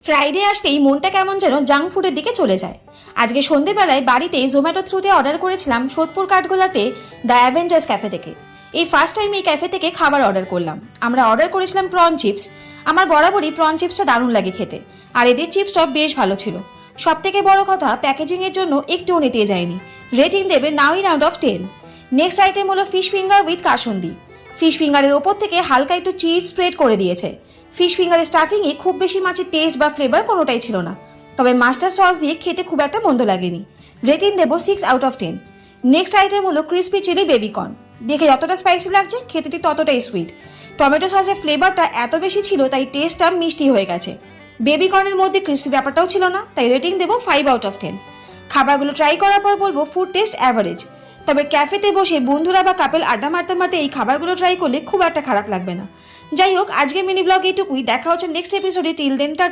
Friday আসলেই মনটা কেমন যেন জাঙ্ক ফুডের দিকে চলে যায়। আজকে সন্ধেবেলায় বাড়িতে জোম্যাটো থ্রুতে অর্ডার করেছিলাম সোদপুর কাঠগোলাতে দ্য অ্যাভেঞ্জার্স ক্যাফে থেকে। এই ফার্স্ট টাইম এই ক্যাফে থেকে খাবার অর্ডার করলাম। আমরা অর্ডার করেছিলাম প্রন চিপস। আমার বরাবরই প্রন চিপসটা দারুণ লাগে খেতে, আর এদের চিপসটা বেশ ভালো ছিল। সব থেকে বড় কথা, প্যাকেজিংয়ের জন্য একটুও নেতিয়ে যায়নি। রেটিং দেবে 9 আউট অফ 10। নেক্সট আইটেম হলো fish finger with kasundi. Fish ফিঙ্গারের ওপর থেকে হালকা একটু চিজ স্প্রেড করে দিয়েছে। ফিশ ফিঙ্গারের স্টাফিংয়ে খুব বেশি মাছের টেস্ট বা ফ্লেভার কোনোটাই ছিল না, তবে মাস্টার সস দিয়ে খেতে খুব একটা মন্দ লাগেনি। রেটিং দেবো 6 আউট অফ 10। নেক্সট আইটেম হলো ক্রিসপি চিলি বেবিকর্ন। দেখে যতটা স্পাইসি লাগছে, খেতে ঠিক ততটাই সুইট। টমেটো সসের ফ্লেভারটা এত বেশি ছিল তাই টেস্টটা মিষ্টি হয়ে গেছে। বেবিকর্নের মধ্যে ক্রিসপি ব্যাপারটাও ছিল না, তাই রেটিং দেবো 5 আউট অফ 10। খাবারগুলো ট্রাই করার পর বলবো ফুড টেস্ট অ্যাভারেজ, তবে ক্যাফেতে বসে বন্ধুরা বা কাপেল আড্ডা মারতে মারতে এই খাবারগুলো ট্রাই করলে খুব একটা খারাপ লাগবে না। যাই হোক, আজকে মিনি ব্লগ এইটুকুই। দেখা হচ্ছে নেক্সট এপিসোডে। Till then tata.